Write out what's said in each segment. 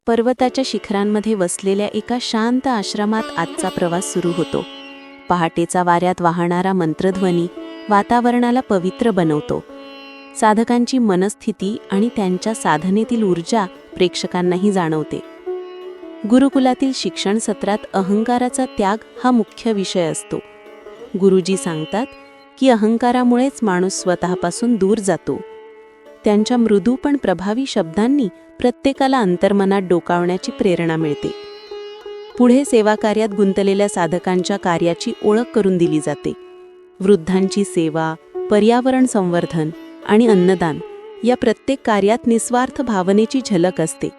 पर्वताच्या शिखरांमध्ये वसलेल्या एका शांत आश्रमात आजचा प्रवास सुरू होतो. पहाटेचा वाऱ्यात वाहणारा मंत्रध्वनी वातावरणाला पवित्र बनवतो. साधकांची मनस्थिती आणि त्यांच्या साधनेतील ऊर्जा प्रेक्षकांनाही जाणवते. गुरुकुलातील शिक्षण सत्रात अहंकाराचा त्याग हा मुख्य विषय असतो. गुरुजी सांगतात की अहंकारामुळेच माणूस स्वतःपासून दूर जातो. त्यांच्या मृदू पण प्रभावी शब्दांनी प्रत्येकाला अंतर्मनात डोकावण्याची प्रेरणा मिळते. पुढे सेवाकार्यात गुंतलेल्या साधकांच्या कार्याची ओळख करून दिली जाते. वृद्धांची सेवा, पर्यावरण संवर्धन आणि अन्नदान या प्रत्येक कार्यात निस्वार्थ भावनेची झलक असते.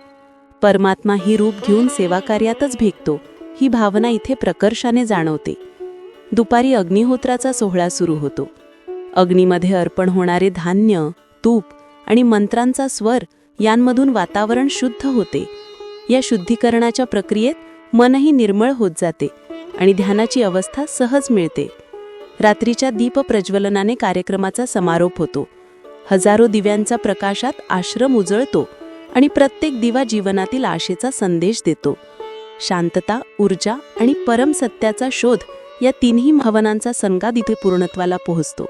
परमात्मा ही रूप घेऊन सेवाकार्यातच भेटतो, ही भावना इथे प्रकर्षाने जाणवते. दुपारी अग्निहोत्राचा सोहळा सुरू होतो. अग्नीमध्ये अर्पण होणारे धान्य, तूप आणि मंत्रांचा स्वर यांमधून वातावरण शुद्ध होते. या शुद्धीकरणाच्या प्रक्रियेत मनही निर्मळ होत जाते आणि ध्यानाची अवस्था सहज मिळते. रात्रीच्या दीपप्रज्वलनाने कार्यक्रमाचा समारोप होतो. हजारो दिव्यांचा प्रकाशात आश्रम उजळतो आणि प्रत्येक दिवा जीवनातील आशेचा संदेश देतो. शांतता, ऊर्जा आणि परमसत्याचा शोध या तिन्ही भावनांचा संगात इथे पूर्णत्वाला पोहोचतो.